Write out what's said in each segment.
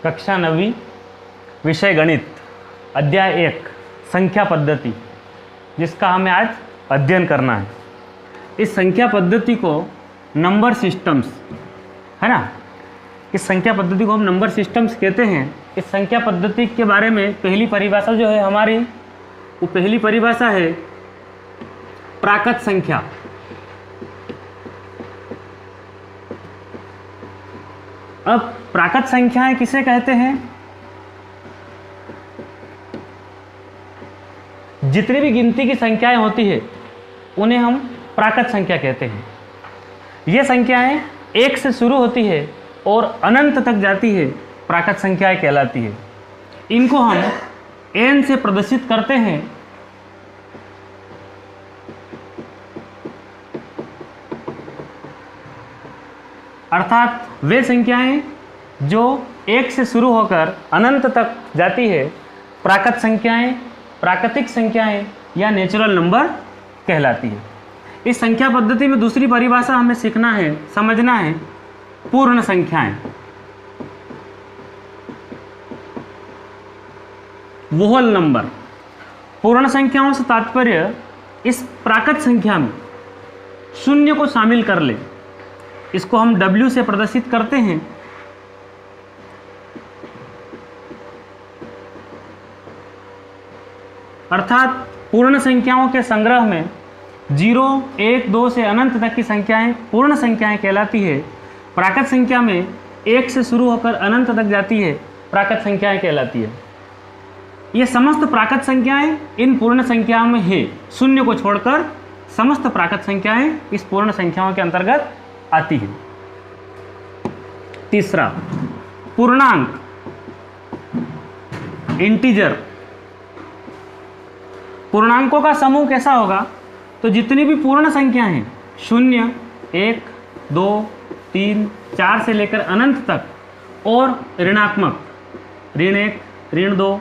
कक्षा 9वीं, विषय गणित, अध्याय 1 संख्या पद्धति, जिसका हमें आज अध्ययन करना है। इस संख्या पद्धति को नंबर सिस्टम्स, है ना, इस संख्या पद्धति को हम नंबर सिस्टम्स कहते हैं। इस संख्या पद्धति के बारे में पहली परिभाषा जो है हमारी, वो पहली परिभाषा है प्राकृत संख्या। अब प्राकृत संख्याएं किसे कहते हैं? जितनी भी गिनती की संख्याएं होती है उन्हें हम प्राकृत संख्या कहते हैं। ये संख्याएं 1 से शुरू होती है और अनंत तक जाती है, प्राकृत संख्याएं कहलाती है। इनको हम n से प्रदर्शित करते हैं। अर्थात वे संख्याएं जो 1 से शुरू होकर अनंत तक जाती है, प्राकृत संख्याएं, प्राकृतिक संख्याएं या नेचुरल नंबर कहलाती है। इस संख्या पद्धति में दूसरी परिभाषा हमें सीखना है, समझना है, पूर्ण संख्याएं। वोहल नंबर। पूर्ण संख्याओं से तात्पर्य इस प्राकृत संख्या में शून्य को शामिल कर ले। इसको हम W से प्रदर्शित करते हैं। अर्थात पूर्ण संख्याओं के संग्रह में 0, 1, 2 से अनंत तक की संख्याएं पूर्ण संख्याएं कहलाती है। प्राकृत संख्या में 1 से शुरू होकर अनंत तक जाती है, प्राकृत संख्याएं कहलाती है। ये समस्त प्राकृत संख्याएं इन पूर्ण संख्याओं में है। शून्य को छोड़कर समस्त प्राकृत संख्याएं इस पूर्ण संख्याओं के अंतर्गत आती है। तीसरा, पूर्णांक, इंटीजर। पूर्णांकों का समूह कैसा होगा? तो जितनी भी पूर्ण संख्या हैं, 0, 1, 2, 3, 4 से लेकर अनंत तक, और ऋणात्मक, ऋण 1, ऋण 2,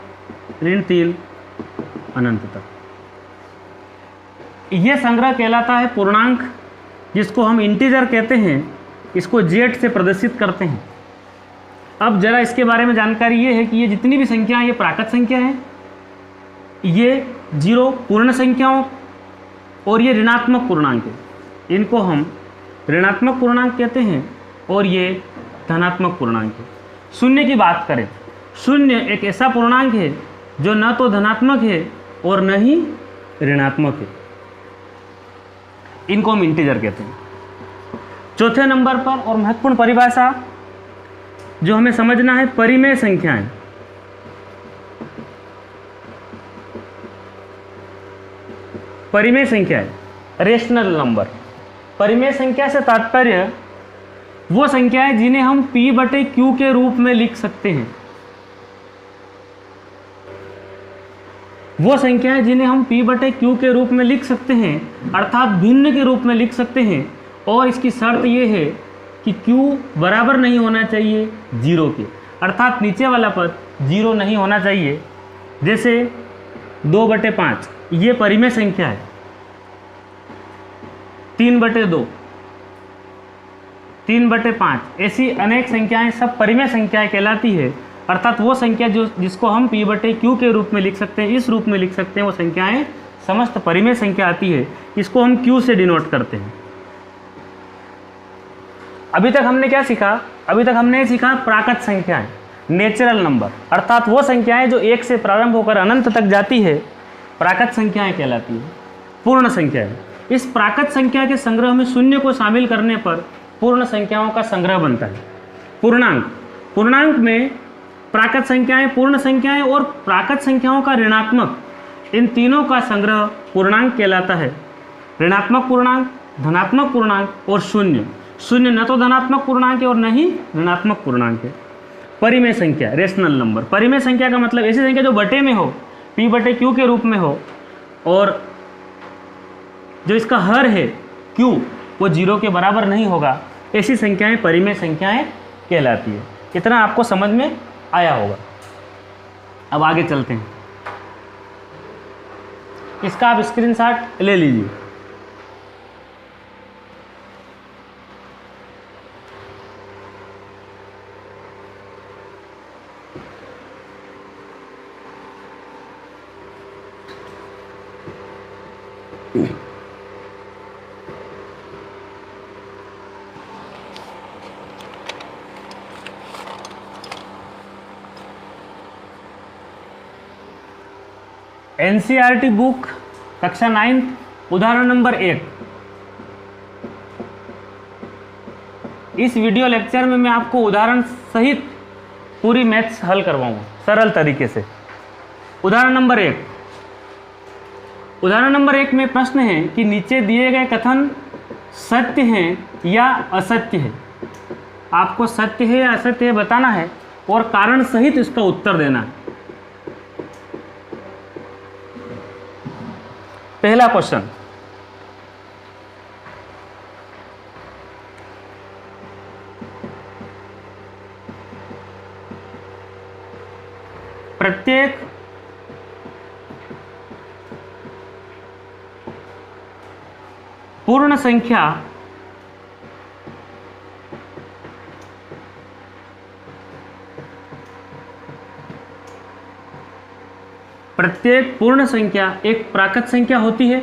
ऋण 3, अनंत तक, यह संग्रह कहलाता है पूर्णांक, जिसको हम इंटीजर कहते हैं। इसको Z से प्रदर्शित करते हैं। अब जरा इसके बारे में जानकारी ये है कि ये जितनी भी संख्या है, ये प्राकृत संख्या है, ये 0 पूर्ण संख्याओं और ये ऋणात्मक पूर्णांक है। इनको हम ऋणात्मक पूर्णांक कहते हैं और ये धनात्मक पूर्णांक है। शून्य की बात करें, शून्य एक ऐसा पूर्णांक है जो न तो धनात्मक है और न ही ऋणात्मक है। इनको हम इंटीजर कहते हैं। चौथे नंबर पर और महत्वपूर्ण परिभाषा जो हमें समझना है, परिमेय संख्याएं। परिमेय संख्याएं, रेशनल नंबर। परिमेय संख्या से तात्पर्य वो संख्याएं जिन्हें हम P/Q के रूप में लिख सकते हैं। वो संख्याएं जिन्हें हम P/Q के रूप में लिख सकते हैं, अर्थात भिन्न के रूप में लिख सकते हैं। और इसकी शर्त ये है कि Q बराबर नहीं होना चाहिए 0 के, अर्थात नीचे वाला पद 0 नहीं होना चाहिए। जैसे 2/5 ये परिमेय संख्या है, 3/2, 3/5, ऐसी अनेक संख्याएं सब परिमेय संख्याएं कहलाती है। अर्थात वो संख्या जिसको हम P/Q के रूप में लिख सकते हैं, इस रूप में लिख सकते हैं, वो संख्याएं समस्त परिमेय संख्या आती है। इसको हम Q से डिनोट करते हैं। अभी तक हमने क्या सीखा? अभी तक हमने सीखा प्राकृत संख्याएं, नेचुरल नंबर, अर्थात वो संख्याएं जो 1 से प्रारंभ होकर अनंत तक जाती है, प्राकृत संख्याएं कहलाती है। पूर्ण संख्याएं, इस प्राकृत संख्या के संग्रह में शून्य को शामिल करने पर पूर्ण संख्याओं का संग्रह बनता है। पूर्णांक, पूर्णांक में प्राकृत संख्याएं, पूर्ण संख्याएं और प्राकृत संख्याओं का ऋणात्मक, इन तीनों का संग्रह पूर्णांक कहलाता है। ऋणात्मक पूर्णांक, धनात्मक पूर्णांक और शून्य। शून्य न तो धनात्मक पूर्णांक है और न ही ऋणात्मक पूर्णांक है। परिमेय संख्या, रेशनल नंबर। परिमेय संख्या का मतलब ऐसी संख्या जो बटे में हो, P/Q के रूप में हो, और जो इसका हर है Q वो 0 के बराबर नहीं होगा, ऐसी संख्याएं परिमेय संख्याएं कहलाती है। इतना आपको समझ में आया होगा। अब आगे चलते हैं। इसका आप स्क्रीनशॉट ले लीजिए। एनसीईआरटी बुक कक्षा 9 उदाहरण नंबर 1। इस वीडियो लेक्चर में मैं आपको उदाहरण सहित पूरी मैथ्स हल करवाऊंगा सरल तरीके से। उदाहरण नंबर 1। उदाहरण नंबर 1 में प्रश्न है कि नीचे दिए गए कथन सत्य हैं या असत्य है। आपको सत्य है या असत्य है बताना है और कारण सहित इसका उत्तर देना है। पहला क्वेश्चन, प्रत्येक पूर्ण संख्या एक प्राकृत संख्या होती है।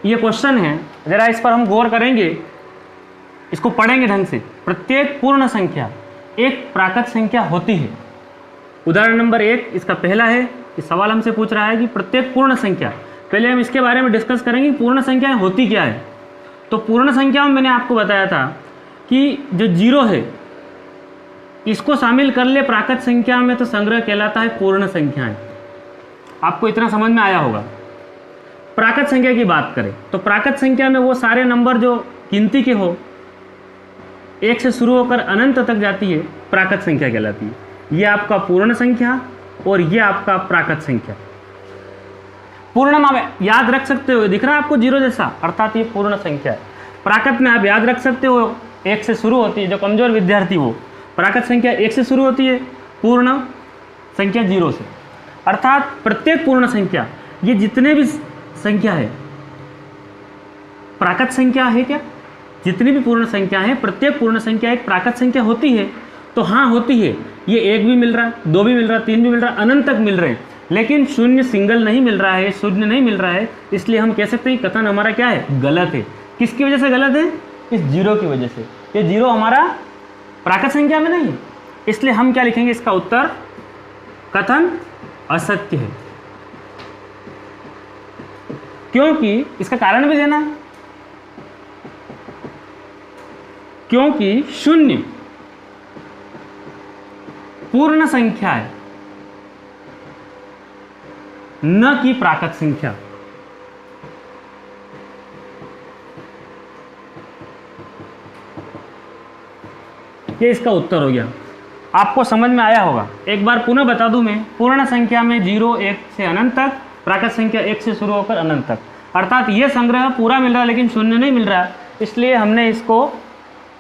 यह क्वेश्चन है, जरा इस पर हम गौर करेंगे, इसको पढ़ेंगे ढंग से। प्रत्येक पूर्ण संख्या एक प्राकृत संख्या होती है। उदाहरण नंबर 1 इसका पहला है। इस सवाल हमसे पूछ रहा है कि प्रत्येक पूर्ण संख्या, पहले हम इसके बारे में डिस्कस करेंगे पूर्ण संख्याएं होती क्या है। तो पूर्ण संख्या में मैंने आपको बताया था कि जो 0 है इसको शामिल कर ले प्राकृत संख्या में तो संग्रह कहलाता है पूर्ण संख्याएं। आपको इतना समझ में आया होगा। प्राकृत संख्या की बात करें तो प्राकृत संख्या में वो सारे नंबर जो गिनती के हो, 1 से शुरू होकर अनंत तक जाती है, प्राकृत संख्या कहलाती है। ये आपका पूर्ण संख्या और ये आपका प्राकृत संख्या। पूर्ण आप याद रख सकते हो, दिख रहा है आपको 0 जैसा, अर्थात ये पूर्ण संख्या है। प्राकृत में आप याद रख सकते हो 1 से शुरू होती है। जो कमजोर विद्यार्थी वो प्राकृत संख्या 1 से शुरू होती है, पूर्ण संख्या 0 से। अर्थात प्रत्येक पूर्ण संख्या, ये जितने भी संख्या है प्राकृत संख्या है क्या, जितनी भी पूर्ण संख्या है प्रत्येक पूर्ण संख्या एक प्राकृत संख्या होती है। तो हाँ होती है। ये 1 भी मिल रहा है, 2 भी मिल रहा है, 3 भी मिल रहा है, अनंत तक मिल रहे हैं, लेकिन शून्य सिंगल नहीं मिल रहा है, शून्य नहीं मिल रहा है। इसलिए हम कह सकते हैं कथन हमारा क्या है, गलत है। किसकी वजह से गलत है, इस 0 की वजह से। ये 0 हमारा प्राकृत संख्या में नहीं है, इसलिए हम क्या लिखेंगे, इसका उत्तर कथन असत्य है। क्योंकि इसका कारण भी देना है, क्योंकि शून्य पूर्ण संख्या है न कि प्राकृत संख्या। ये इसका उत्तर हो गया। आपको समझ में आया होगा। एक बार पुनः बता दूं मैं, पूर्ण संख्या में 0 1 से अनंत तक, प्राकृत संख्या 1 से शुरू होकर अनंत तक। अर्थात ये संग्रह पूरा मिल रहा है लेकिन शून्य नहीं मिल रहा है, इसलिए हमने इसको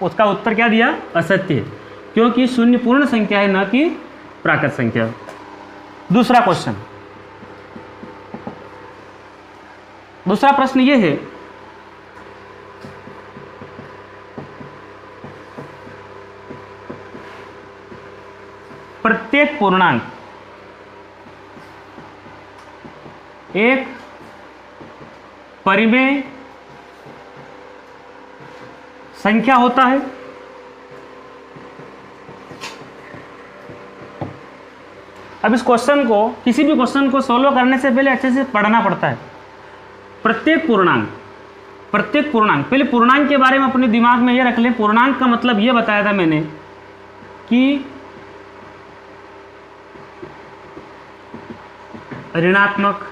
उसका उत्तर क्या दिया, असत्य है, क्योंकि शून्य पूर्ण संख्या है न कि प्राकृत संख्या। दूसरा क्वेश्चन, दूसरा प्रश्न ये है, प्रत्येक पूर्णांक एक परिमेय संख्या होता है। अब इस क्वेश्चन को, किसी भी क्वेश्चन को सोल्व करने से पहले अच्छे से पढ़ना पड़ता है। प्रत्येक पूर्णांक, प्रत्येक पूर्णांक, पहले पूर्णांक के बारे में अपने दिमाग में ये रख लें। पूर्णांक का मतलब ये बताया था मैंने कि ऋणात्मक,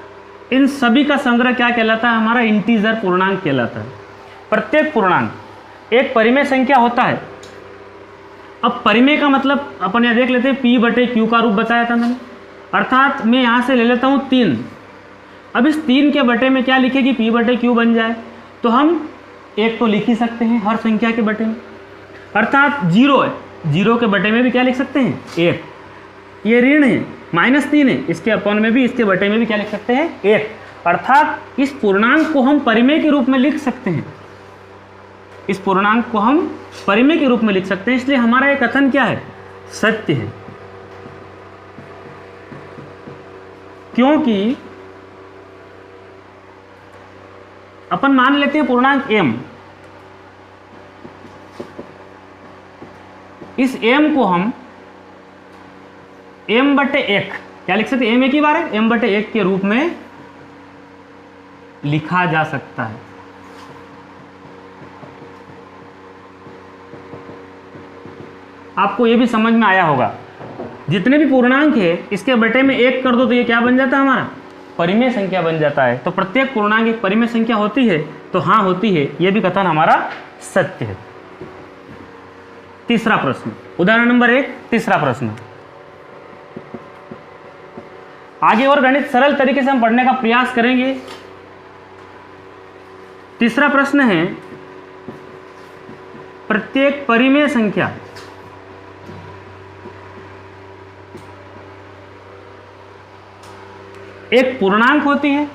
इन सभी का संग्रह क्या कहलाता है, हमारा इंटीजर पूर्णांक कहलाता है। प्रत्येक पूर्णांक एक परिमेय संख्या होता है। अब परिमेय का मतलब अपन यहाँ देख लेते हैं, P/Q का रूप बताया था मैंने। अर्थात मैं यहाँ से ले लेता हूँ 3। अब इस 3 के बटे में क्या लिखेगी, P/Q बन जाए, तो हम 1 तो लिख ही सकते हैं हर संख्या के बटे में। अर्थात 0 है, 0 के बटे में भी क्या लिख सकते हैं, 1। ये ऋण है, -3 है, इसके अपन में भी, इसके बटे में भी क्या लिख सकते हैं, 1। अर्थात इस पूर्णांक को हम परिमेय के रूप में लिख सकते हैं, इस पूर्णांक को हम परिमेय के रूप में लिख सकते हैं। इसलिए हमारा ये कथन क्या है, सत्य है। क्योंकि अपन मान लेते हैं पूर्णांक m, इस m को हम m/1 क्या लिख सकते हैं, m एक ही बार है, m/1 के रूप में लिखा जा सकता है। आपको यह भी समझ में आया होगा, जितने भी पूर्णांक है इसके बटे में 1 कर दो तो ये क्या बन जाता है, हमारा परिमेय संख्या बन जाता है। तो प्रत्येक पूर्णांक एक परिमेय संख्या होती है, तो हाँ होती है, यह भी कथन हमारा सत्य है। तीसरा प्रश्न, उदाहरण नंबर 1, तीसरा प्रश्न। आगे और गणित सरल तरीके से हम पढ़ने का प्रयास करेंगे। तीसरा प्रश्न है, प्रत्येक परिमेय संख्या एक पूर्णांक होती है।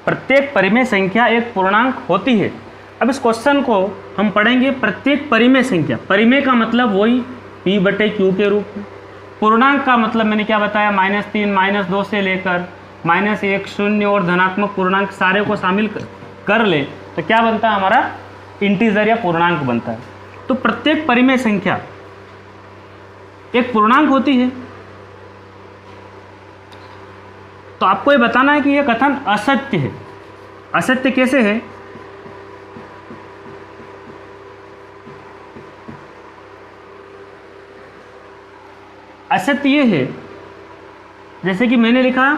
प्रत्येक परिमेय संख्या एक पूर्णांक होती है। अब इस क्वेश्चन को हम पढ़ेंगे प्रत्येक परिमेय संख्या। परिमेय का मतलब वही p/q के रूप में। पूर्णांक का मतलब मैंने क्या बताया, -3, -2 से लेकर -1, 0 और धनात्मक पूर्णांक सारे को शामिल कर ले तो क्या बनता है, हमारा इंटीजर या पूर्णांक बनता है। तो प्रत्येक परिमेय संख्या एक पूर्णांक होती है। तो आपको ये बताना है कि यह कथन असत्य है। असत्य कैसे है, असत्य ये है, जैसे कि मैंने लिखा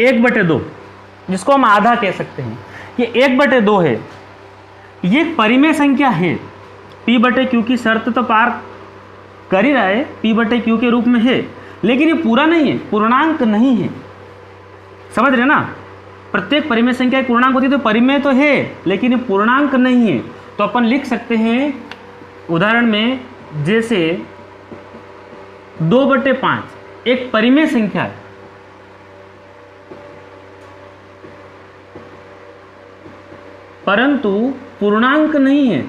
1/2, जिसको हम आधा कह सकते हैं, ये 1/2 है, ये एक परिमेय संख्या है। p/q की शर्त तो पार कर ही रहा है, p/q के रूप में है, लेकिन ये पूरा नहीं है, पूर्णांक नहीं है। समझ रहे ना, प्रत्येक परिमेय संख्या एक पूर्णांक होती है, तो परिमेय तो है लेकिन ये पूर्णांक नहीं है। तो अपन लिख सकते हैं उदाहरण में, जैसे 2/5 एक परिमेय संख्या है, परंतु पूर्णांक नहीं है।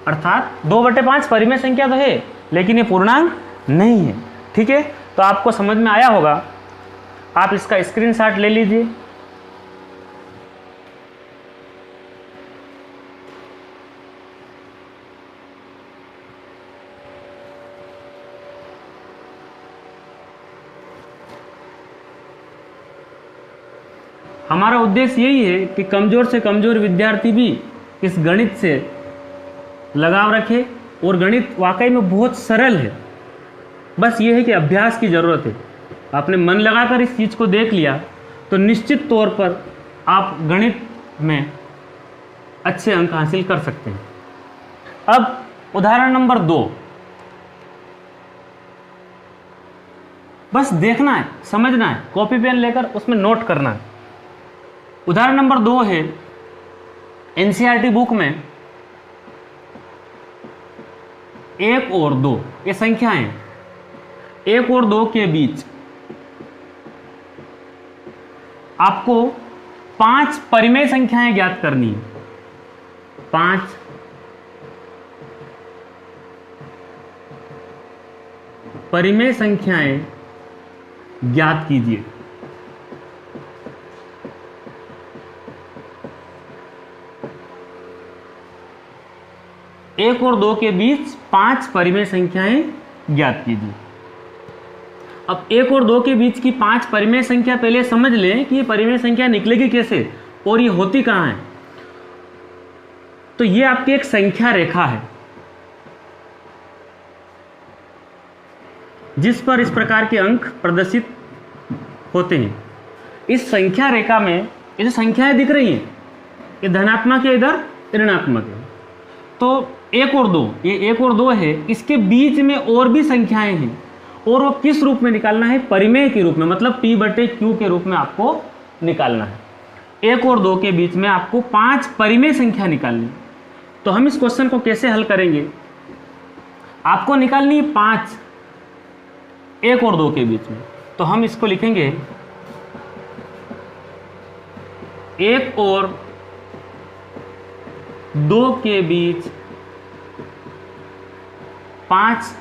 अर्थात 2/5 परिमेय संख्या तो है लेकिन ये पूर्णांक नहीं है। ठीक है, तो आपको समझ में आया होगा। आप इसका स्क्रीनशॉट ले लीजिए। हमारा उद्देश्य यही है कि कमज़ोर से कमज़ोर विद्यार्थी भी इस गणित से लगाव रखे, और गणित वाकई में बहुत सरल है। बस ये है कि अभ्यास की ज़रूरत है। आपने मन लगाकर इस चीज़ को देख लिया तो निश्चित तौर पर आप गणित में अच्छे अंक हासिल कर सकते हैं। अब उदाहरण नंबर 2, बस देखना है, समझना है, कॉपी पेन लेकर उसमें नोट करना है। उदाहरण नंबर 2 है, एनसीईआरटी बुक में 1 और 2 ये संख्याएं, 1 और 2 के बीच आपको 5 परिमेय संख्याएं ज्ञात करनी है। 5 परिमेय संख्याएं ज्ञात कीजिए। एक और 2 के बीच 5 परिमेय संख्याएं ज्ञात कीजिए। अब 1 और 2 के बीच की 5 परिमेय संख्या पहले समझ लें कि ये परिमेय संख्या निकलेगी कैसे और ये होती कहाँ है। तो ये आपकी एक संख्या रेखा है जिस पर इस प्रकार के अंक प्रदर्शित होते हैं। इस संख्या रेखा में ये जो संख्याएं दिख रही हैं, ये धनात्मक है, इधर ऋणात्मक है। तो 1 और 2, ये 1 और 2 है, इसके बीच में और भी संख्याएं हैं, और वो किस रूप में निकालना है, परिमेय के रूप में, मतलब p/q के रूप में आपको निकालना है। 1 और 2 के बीच में आपको 5 परिमेय संख्या निकालनी। तो हम इस क्वेश्चन को कैसे हल करेंगे, आपको निकालनी है 5 1 और 2 के बीच में, तो हम इसको लिखेंगे 1 और 2 के बीच 5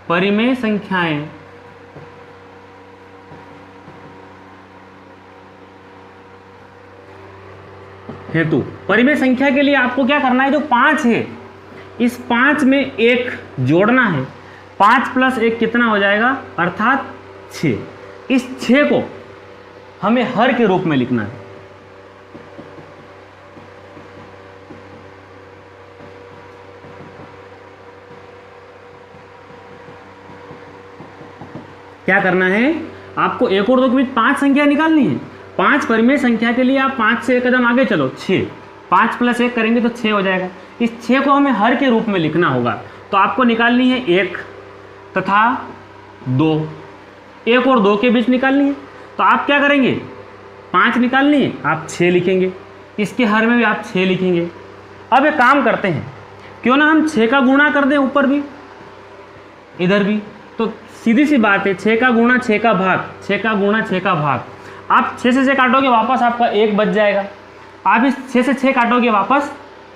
परिमेय संख्याएं हेतु। परिमेय संख्या के लिए आपको क्या करना है, जो 5 है इस 5 में 1 जोड़ना है। 5 + 1 कितना हो जाएगा, अर्थात 6। इस 6 को हमें हर के रूप में लिखना है। क्या करना है, आपको 1 और 2 के बीच 5 संख्या निकालनी है। 5 परिमेय संख्या के लिए आप 5 से एक कदम आगे चलो, 6। 5 + 1 करेंगे तो 6 हो जाएगा। इस 6 को हमें हर के रूप में लिखना होगा, तो आपको निकालनी है 1 तथा 2। 1 और 2 के बीच निकालनी है, तो आप क्या करेंगे, 5 निकालनी है, आप 6 लिखेंगे। इसके हर में भी आप 6 लिखेंगे। अब एक काम करते हैं, क्यों ना हम 6 का गुणा कर दें, ऊपर भी इधर भी। तो सीधी सी बात है, 6 का गुणा 6 का भाग, 6 का गुणा 6 का भाग। आप 6 से 6 काटोगे, वापस आपका 1 बच जाएगा। आप इस 6 से 6 काटोगे, वापस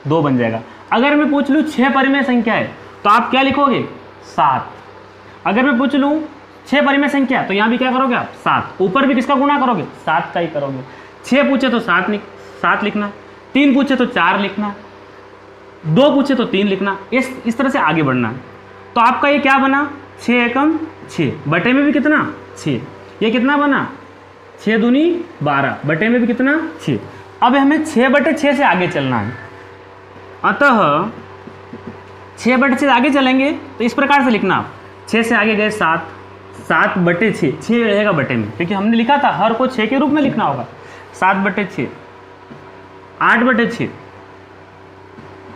2 बन जाएगा। अगर मैं पूछ लूँ 6 परिमेय संख्या है, तो आप क्या लिखोगे, 7। अगर मैं पूछ लूँ 6 परिमेय संख्या, तो यहाँ भी क्या करोगे आप, 7। ऊपर भी किसका गुणा करोगे, 7 का ही करोगे। 6 पूछे तो 7 लिखना, 3 पूछे तो 4 लिखना, 2 पूछे तो 3 लिखना। इस तरह से आगे बढ़ना है। तो आपका ये क्या बना, 6 एकम 6, बटे में भी कितना, 6। ये कितना बना, 6 दूनी 12, बटे में भी कितना, 6। अब हमें 6/6 से आगे चलना है। अतः 6/6 आगे चलेंगे तो इस प्रकार से लिखना आप, 6 से आगे गए 7, 7/6, 6 रहेगा बटे में, क्योंकि हमने लिखा था हर को 6 के रूप में लिखना होगा। 7/6, 8/6,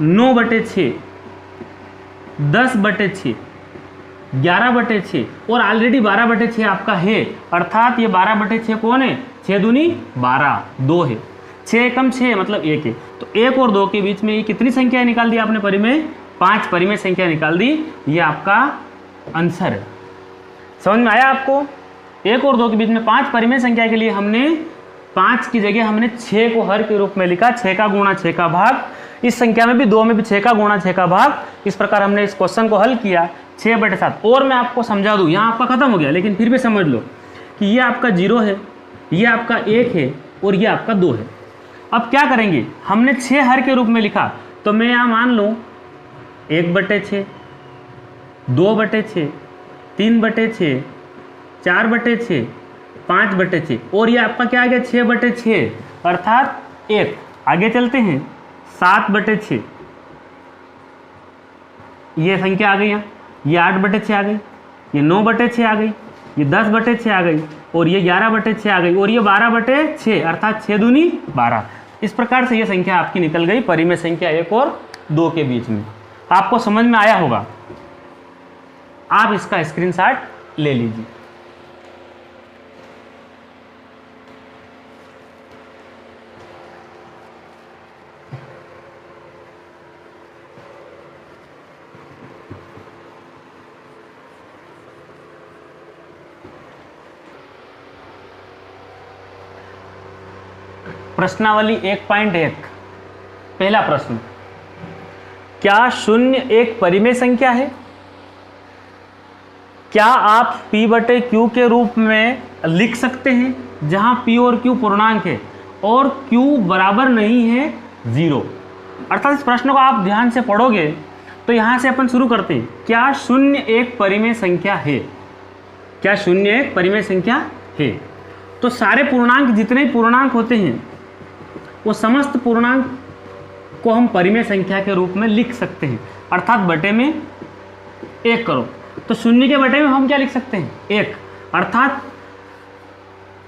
9/6, 10/6, 11/6 और ऑलरेडी 12/6 आपका है, अर्थात ये 12/6 कौन है, 6 दूनी 12, 2 है। 6 एकम 6 मतलब 1 है। तो 1 और 2 के बीच में ये कितनी संख्या निकाल दी आपने, परिमेय, 5 परिमेय संख्या निकाल दी। ये आपका आंसर है। समझ में आया आपको। 1 और 2 के बीच में 5 परिमेय संख्या के लिए हमने 5 की जगह हमने 6 को हर के रूप में लिखा, 6 का गुणा 6 का भाग। इस संख्या में भी 2 में भी 6 का गुणा 6 का भाग। इस प्रकार हमने इस क्वेश्चन को हल किया 6/7। और मैं आपको समझा दूँ, यहाँ आपका खत्म हो गया, लेकिन फिर भी समझ लो कि ये आपका 0 है, ये आपका 1 है और ये आपका 2 है। अब क्या करेंगे, हमने 6 हर के रूप में लिखा, तो मैं यहाँ मान लूँ 1/6, 2/6, 3/6, 4/6, 5/6 और ये आपका क्या आ गया, 6/6, अर्थात 1। आगे चलते हैं, 7/6, ये संख्या आ गई यहाँ, ये 8/6 आ गई, ये 9/6 आ गई, ये 10/6 आ गई और ये 11/6 आ गई और ये 12/6, अर्थात 6 दूनी 12। इस प्रकार से ये संख्या आपकी निकल गई परिमेय संख्या 1 और 2 के बीच में। आपको समझ में आया होगा। आप इसका स्क्रीनशॉट ले लीजिए। प्रश्नावली 1.1, पहला प्रश्न, क्या 0 एक परिमेय संख्या है? क्या आप P/Q के रूप में लिख सकते हैं, जहां P और Q पूर्णांक है और Q बराबर नहीं है 0? अर्थात इस प्रश्न को आप ध्यान से पढ़ोगे तो यहां से अपन शुरू करते हैं। क्या 0 एक परिमेय संख्या है? क्या 0 एक परिमेय संख्या है? तो सारे पूर्णांक, जितने पूर्णांक होते हैं, वो समस्त पूर्णांक को हम परिमेय संख्या के रूप में लिख सकते हैं, अर्थात बटे में 1 करो। तो 0 के बटे में हम क्या लिख सकते हैं, 1। अर्थात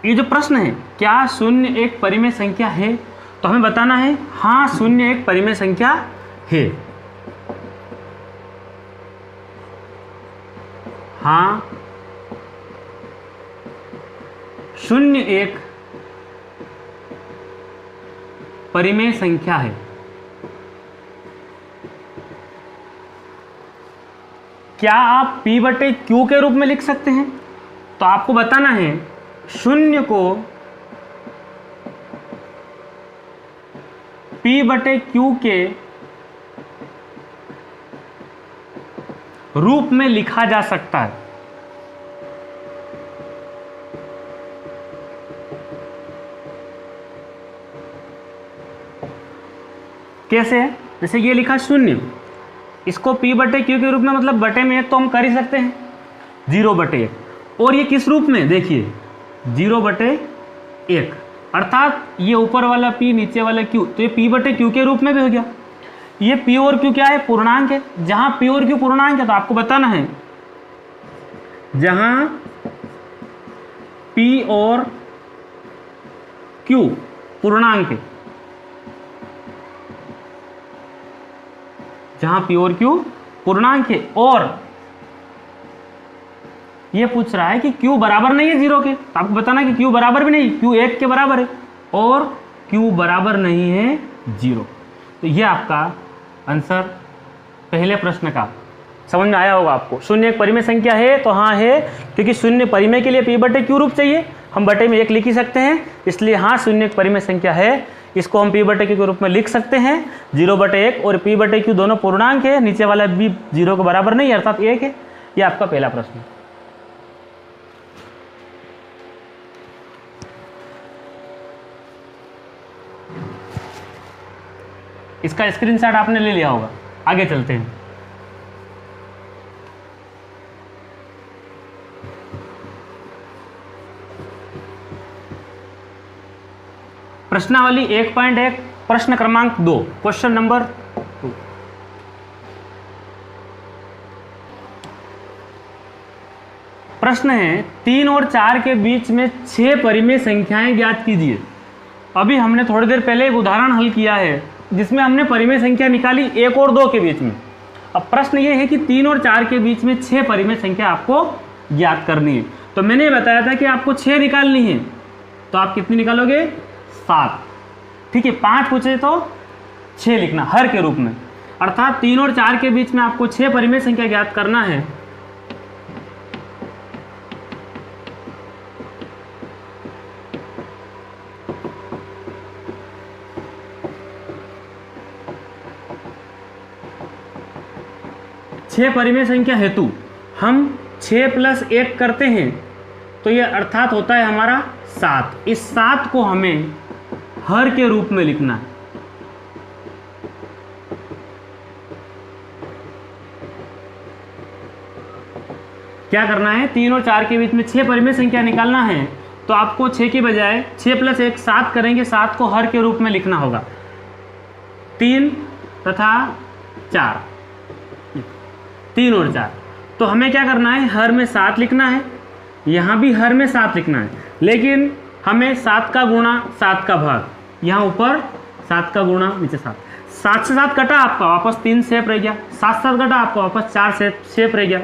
ये जो प्रश्न है, क्या 0 एक परिमेय संख्या है, तो हमें बताना है हाँ 0 एक परिमेय संख्या है। हाँ 0 एक परिमेय संख्या है। क्या आप P बटे Q के रूप में लिख सकते हैं? तो आपको बताना है शून्य को P बटे Q के रूप में लिखा जा सकता है। कैसे? जैसे ये लिखा शून्य, इसको P बटे Q के रूप में, मतलब बटे में एक तो हम कर ही सकते हैं, 0 बटे 1। और ये किस रूप में? देखिए 0 बटे 1, अर्थात ये ऊपर वाला P नीचे वाला Q, तो ये P बटे Q के रूप में भी हो गया। ये P और Q क्या है? पूर्णांक है। जहां P और Q पूर्णांक है तो आपको बताना है जहां P और Q पूर्णांक है, जहां P और Q पूर्णांक है और ये पूछ रहा है कि Q बराबर नहीं है 0 के, तो आपको बताना कि Q बराबर भी नहीं, Q 1 के बराबर है और Q बराबर नहीं है 0। तो ये आपका आंसर पहले प्रश्न का समझ में आया होगा आपको। शून्य एक परिमेय संख्या है तो हाँ है, क्योंकि शून्य परिमेय के लिए P बटे Q रूप चाहिए, हम बटे में 1 लिख ही सकते हैं, इसलिए हाँ शून्य एक परिमेय संख्या है। इसको हम P बटे Q के रूप में लिख सकते हैं, 0 बटे 1 और P बटे Q दोनों पूर्णांक है, नीचे वाला भी 0 के बराबर नहीं अर्थात 1 है। ये आपका पहला प्रश्न। इसका स्क्रीनशॉट आपने ले लिया होगा। आगे चलते हैं। प्रश्नावली 1.1 प्रश्न क्रमांक 2, क्वेश्चन नंबर 2। प्रश्न है 3 और 4 के बीच में 6 परिमेय संख्याएं ज्ञात कीजिए। अभी हमने थोड़ी देर पहले एक उदाहरण हल किया है जिसमें हमने परिमेय संख्या निकाली 1 और 2 के बीच में। अब प्रश्न ये है कि 3 और 4 के बीच में 6 परिमेय संख्या आपको ज्ञात करनी है। तो मैंने बताया था कि आपको 6 निकालनी है, तो आप कितनी निकालोगे? 7। ठीक है, 5 पूछे तो 6 लिखना हर के रूप में, अर्थात 3 और 4 के बीच में आपको 6 परिमेय संख्या ज्ञात करना है। छह परिमेय संख्या हेतु हम 6 + 1 करते हैं तो ये अर्थात होता है हमारा 7। इस 7 को हमें हर के रूप में लिखना है। क्या करना है? 3 और 4 के बीच में 6 परिमेय संख्या निकालना है, तो आपको 6 के बजाय 6 + 1 7 करेंगे, 7 को हर के रूप में लिखना होगा। 3 तथा 4, 3 और 4, तो हमें क्या करना है? हर में 7 लिखना है, यहाँ भी हर में 7 लिखना है, लेकिन हमें 7 का गुणा 7 का भाग, यहाँ ऊपर 7 का गुणा नीचे 7, 7 से 7 कटा आपका वापस 3 शेप रह गया, 7 से 7 कटा आपका वापस 4 शेप रह गया।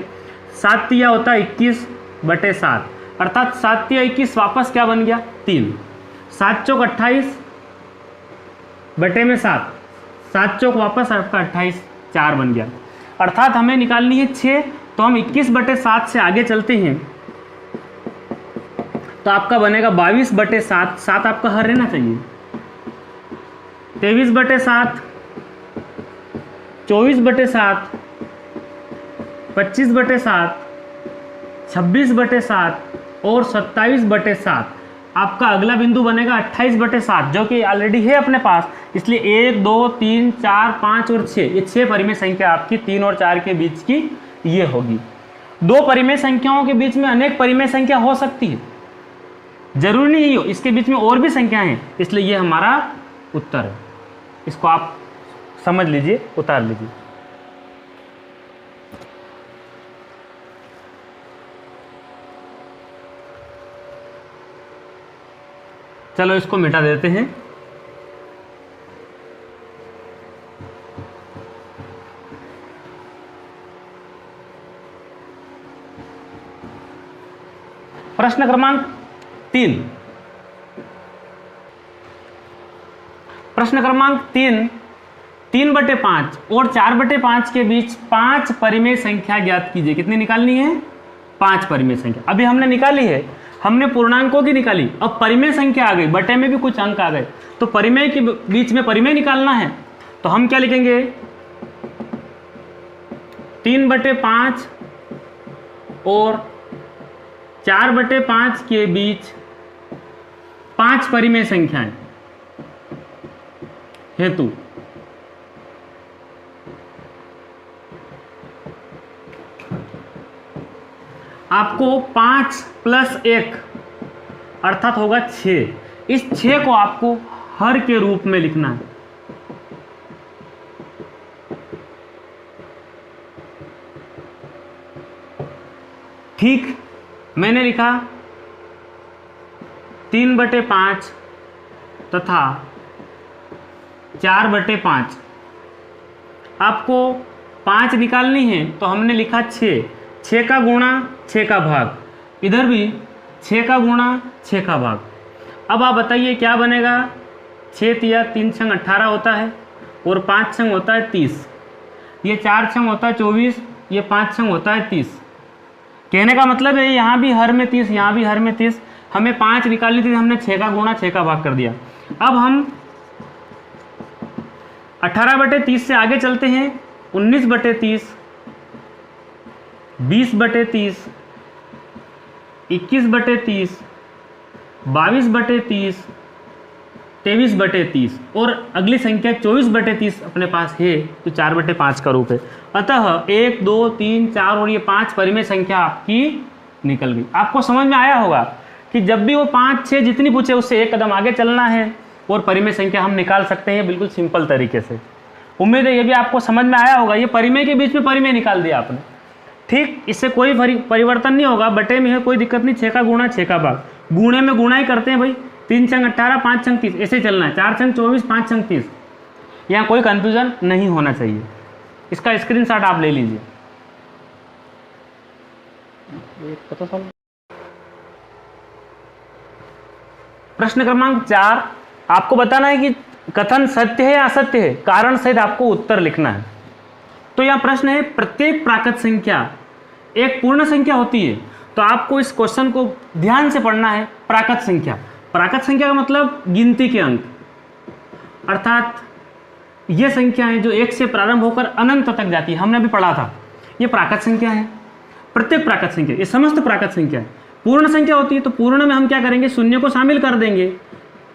7 तिया होता है 21 बटे 7, अर्थात 7 तिया 21 वापस क्या बन गया? 3। 7 चौक 28 बटे में 7, 7 चौक वापस आपका 28, 4 बन गया। अर्थात हमें निकालनी है 6, तो हम 21 बटे 7 से आगे चलते हैं तो आपका बनेगा 22 बटे 7, 7 आपका हर रहना चाहिए। 23 बटे 7, 24 बटे 7, 25 बटे 7, 26 बटे 7 और 27 बटे 7। आपका अगला बिंदु बनेगा 28 बटे 7, जो कि ऑलरेडी है अपने पास, इसलिए 1 2 3 4 5 और 6, ये 6 परिमेय संख्या आपकी 3 और 4 के बीच की ये होगी। 2 परिमेय संख्याओं के बीच में अनेक परिमेय संख्या हो सकती है, जरूरी नहीं हो इसके बीच में और भी संख्याएं हैं, इसलिए ये हमारा उत्तर है। इसको आप समझ लीजिए, उतार लीजिए। चलो इसको मिटा देते हैं। प्रश्न क्रमांक 3। प्रश्न क्रमांक 3, 3/5 और 4/5 के बीच 5 परिमेय संख्या ज्ञात कीजिए। कितनी निकालनी है? 5 परिमेय संख्या। अभी हमने निकाली है, हमने पूर्णांकों की निकाली, अब परिमेय संख्या आ गई, बटे में भी कुछ अंक आ गए, तो परिमेय के बीच में परिमेय निकालना है। तो हम क्या लिखेंगे? 3/5 और 4/5 के बीच 5 परिमेय संख्याएं हेतु आपको 5 + 1 अर्थात होगा 6। इस 6 को आपको हर के रूप में लिखना है। ठीक, मैंने लिखा 3/5 तथा 4/5। आपको 5 निकालनी है तो हमने लिखा 6। 6 का गुणा 6 का भाग, इधर भी 6 का गुणा 6 का भाग। अब आप बताइए क्या बनेगा? 6 तिया 3 छंग 18 होता है और 5 छंग होता है 30। ये 4 छंग होता है 24, ये 5 छंग होता है 30। कहने का मतलब है यहाँ भी हर में 30, यहाँ भी हर में 30। हमें 5 निकालनी थी, हमने 6 का गुणा 6 का भाग कर दिया। अब हम 18/30 से आगे चलते हैं। 19/30, 20/30, 21/30, 22/30, 23/30 और अगली संख्या 24/30 अपने पास है, तो 4/5 का रूप है। अतः 1, 2, 3, 4 और ये 5 परिमेय संख्या आपकी निकल गई। आपको समझ में आया होगा कि जब भी वो 5, 6 जितनी पूछे उससे एक कदम आगे चलना है और परिमेय संख्या हम निकाल सकते हैं बिल्कुल सिंपल तरीके से। उम्मीद है ये भी आपको समझ में आया होगा। ये परिमेय के बीच में परिमेय निकाल दिया आपने। ठीक, इससे कोई परिवर्तन नहीं होगा, बटे में है कोई दिक्कत नहीं। 6 का गुणा 6 का भाग, गुणे में गुणा ही करते हैं भाई। 3 छंग 18, 5 छंग 30, ऐसे चलना है। 4 छंग 24, 5 छंग 30। यहाँ कोई कंफ्यूजन नहीं होना चाहिए। इसका स्क्रीनशॉट आप ले लीजिए। प्रश्न क्रमांक 4, आपको बताना है कि कथन सत्य है या असत्य है, कारण सहित आपको उत्तर लिखना है। तो यह प्रश्न है, प्रत्येक प्राकृत संख्या एक पूर्ण संख्या होती है। तो आपको इस क्वेश्चन को ध्यान से पढ़ना है। प्राकृत संख्या, प्राकृत संख्या का मतलब गिनती के अंक, अर्थात ये संख्याएं जो 1 से प्रारंभ होकर अनंत तक जाती है। हमने अभी पढ़ा था, ये प्राकृत संख्या है। प्रत्येक प्राकृत संख्या, ये समस्त प्राकृत संख्या है। पूर्ण संख्या होती है तो पूर्ण में हम क्या करेंगे? शून्य को शामिल कर देंगे,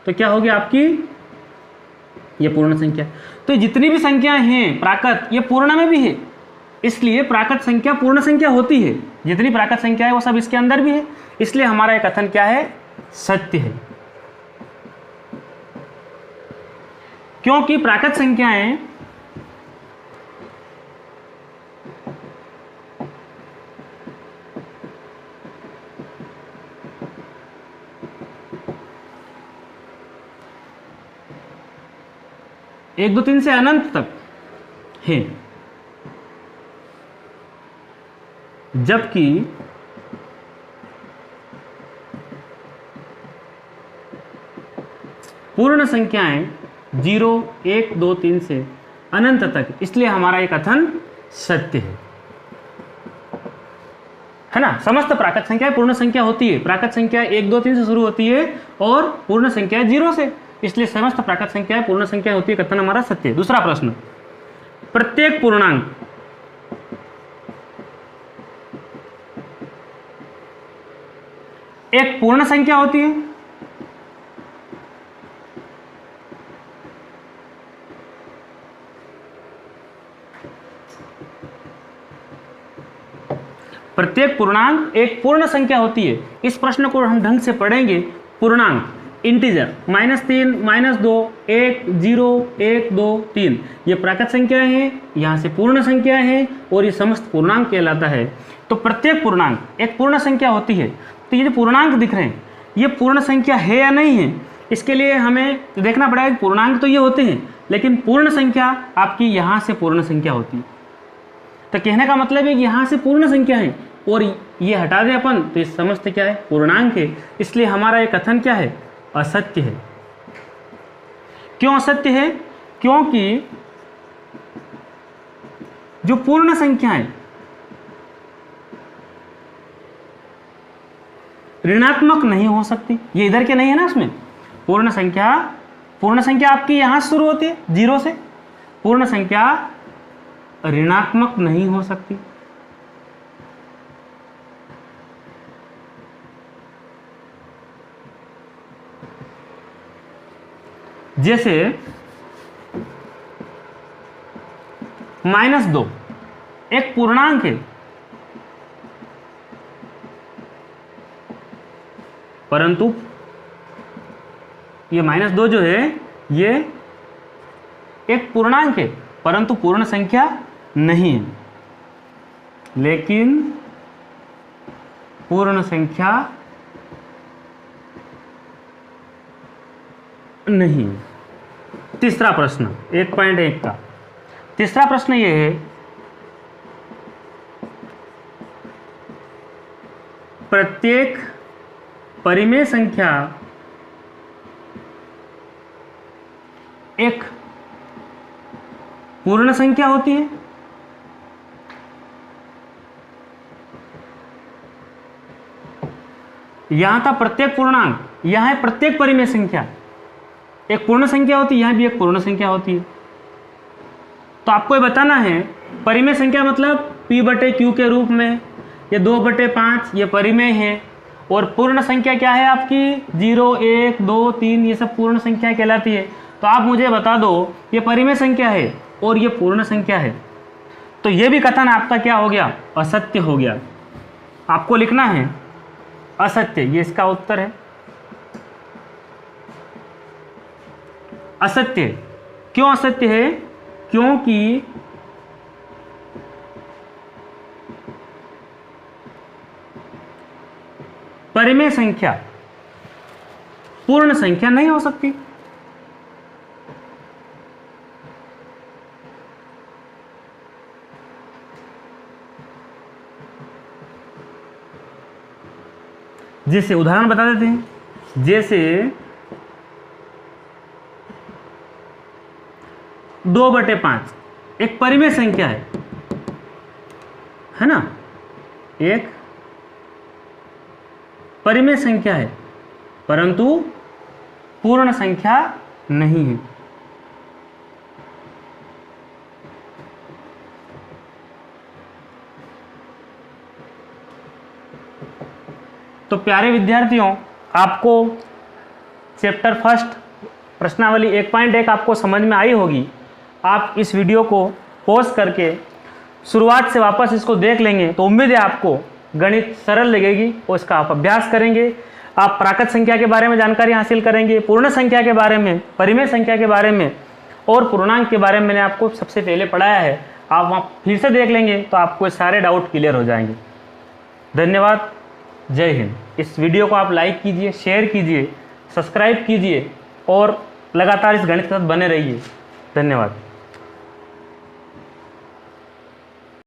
तो क्या होगी आपकी? ये पूर्ण संख्या। तो जितनी भी संख्याएं हैं प्राकृत, ये पूर्ण में भी है, इसलिए प्राकृत संख्या पूर्ण संख्या होती है। जितनी प्राकृत संख्या है वो सब इसके अंदर भी है, इसलिए हमारा ये कथन क्या है? सत्य है। क्योंकि प्राकृत संख्याएं एक, दो, तीन से अनंत तक है, जबकि पूर्ण संख्याएं 0, 1, 2, 3 से अनंत तक, इसलिए हमारा ये कथन सत्य है ना। समस्त प्राकृत संख्या पूर्ण संख्या होती है। प्राकृत संख्या 1, 2, 3 से शुरू होती है और पूर्ण संख्या 0 से, इसलिए समस्त प्राकृत संख्या पूर्ण संख्या होती है। कथन हमारा सत्य है। दूसरा प्रश्न, प्रत्येक पूर्णांक एक पूर्ण संख्या होती है। प्रत्येक पूर्णांक एक पूर्ण संख्या होती है। इस प्रश्न को हम ढंग से पढ़ेंगे। पूर्णांक, इंटीजर, -3, -2, 1, 0, 1, 2, 3, ये प्राकृत संख्या है, यहाँ से पूर्ण संख्या है और ये समस्त पूर्णांक कहलाता है। तो प्रत्येक पूर्णांक एक पूर्ण संख्या होती है। तो ये जो पूर्णांक दिख रहे हैं, ये पूर्ण संख्या है या नहीं है, इसके लिए हमें देखना पड़ेगा कि पूर्णांक तो ये होते हैं, लेकिन पूर्ण संख्या आपकी यहाँ से पूर्ण संख्या होती है। तो कहने का मतलब है कि यहाँ से पूर्ण संख्या है और ये हटा दें अपन, तो ये समस्त क्या है? पूर्णांक है। इसलिए हमारा ये कथन क्या है? असत्य है। क्यों असत्य है? क्योंकि जो पूर्ण संख्याएं ऋणात्मक नहीं हो सकती, ये इधर के नहीं है ना, उसमें पूर्ण संख्या आपकी यहां शुरू होती है 0 से, पूर्ण संख्या ऋणात्मक नहीं हो सकती। जैसे -2 एक पूर्णांक है, परंतु ये -2 जो है ये एक पूर्णांक है परंतु पूर्ण संख्या नहीं है, लेकिन पूर्ण संख्या नहीं है। तीसरा प्रश्न 1.1 का तीसरा प्रश्न ये है, प्रत्येक परिमेय संख्या एक पूर्ण संख्या होती है। यहां था प्रत्येक पूर्णांक, यहां है प्रत्येक परिमेय संख्या एक पूर्ण संख्या होती है, यहां भी एक पूर्ण संख्या होती है। तो आपको ये बताना है परिमेय संख्या मतलब p/q के रूप में, ये 2/5 ये परिमेय है, और पूर्ण संख्या क्या है आपकी 0, 1, 2, 3 ये सब पूर्ण संख्या कहलाती है। तो आप मुझे बता दो ये परिमेय संख्या है और ये पूर्ण संख्या है, तो ये भी कथन आपका क्या हो गया, असत्य हो गया। आपको लिखना है असत्य, ये इसका उत्तर है असत्य। क्यों असत्य है? क्योंकि परिमेय संख्या पूर्ण संख्या नहीं हो सकती। जैसे उदाहरण बता देते हैं, जैसे 2/5 एक परिमेय संख्या है ना, एक परिमेय संख्या है परंतु पूर्ण संख्या नहीं है। तो प्यारे विद्यार्थियों, आपको चैप्टर फर्स्ट प्रश्नावली 1.1 आपको समझ में आई होगी। आप इस वीडियो को पॉज करके शुरुआत से वापस इसको देख लेंगे तो उम्मीद है आपको गणित सरल लगेगी और इसका आप अभ्यास करेंगे। आप प्राकृत संख्या के बारे में जानकारी हासिल करेंगे, पूर्ण संख्या के बारे में, परिमेय संख्या के बारे में और पूर्णांक के बारे में मैंने आपको सबसे पहले पढ़ाया है। आप वहाँ फिर से देख लेंगे तो आपको सारे डाउट क्लियर हो जाएंगे। धन्यवाद, जय हिंद। इस वीडियो को आप लाइक कीजिए, शेयर कीजिए, सब्सक्राइब कीजिए और लगातार इस गणित के साथ बने रहिए। धन्यवाद।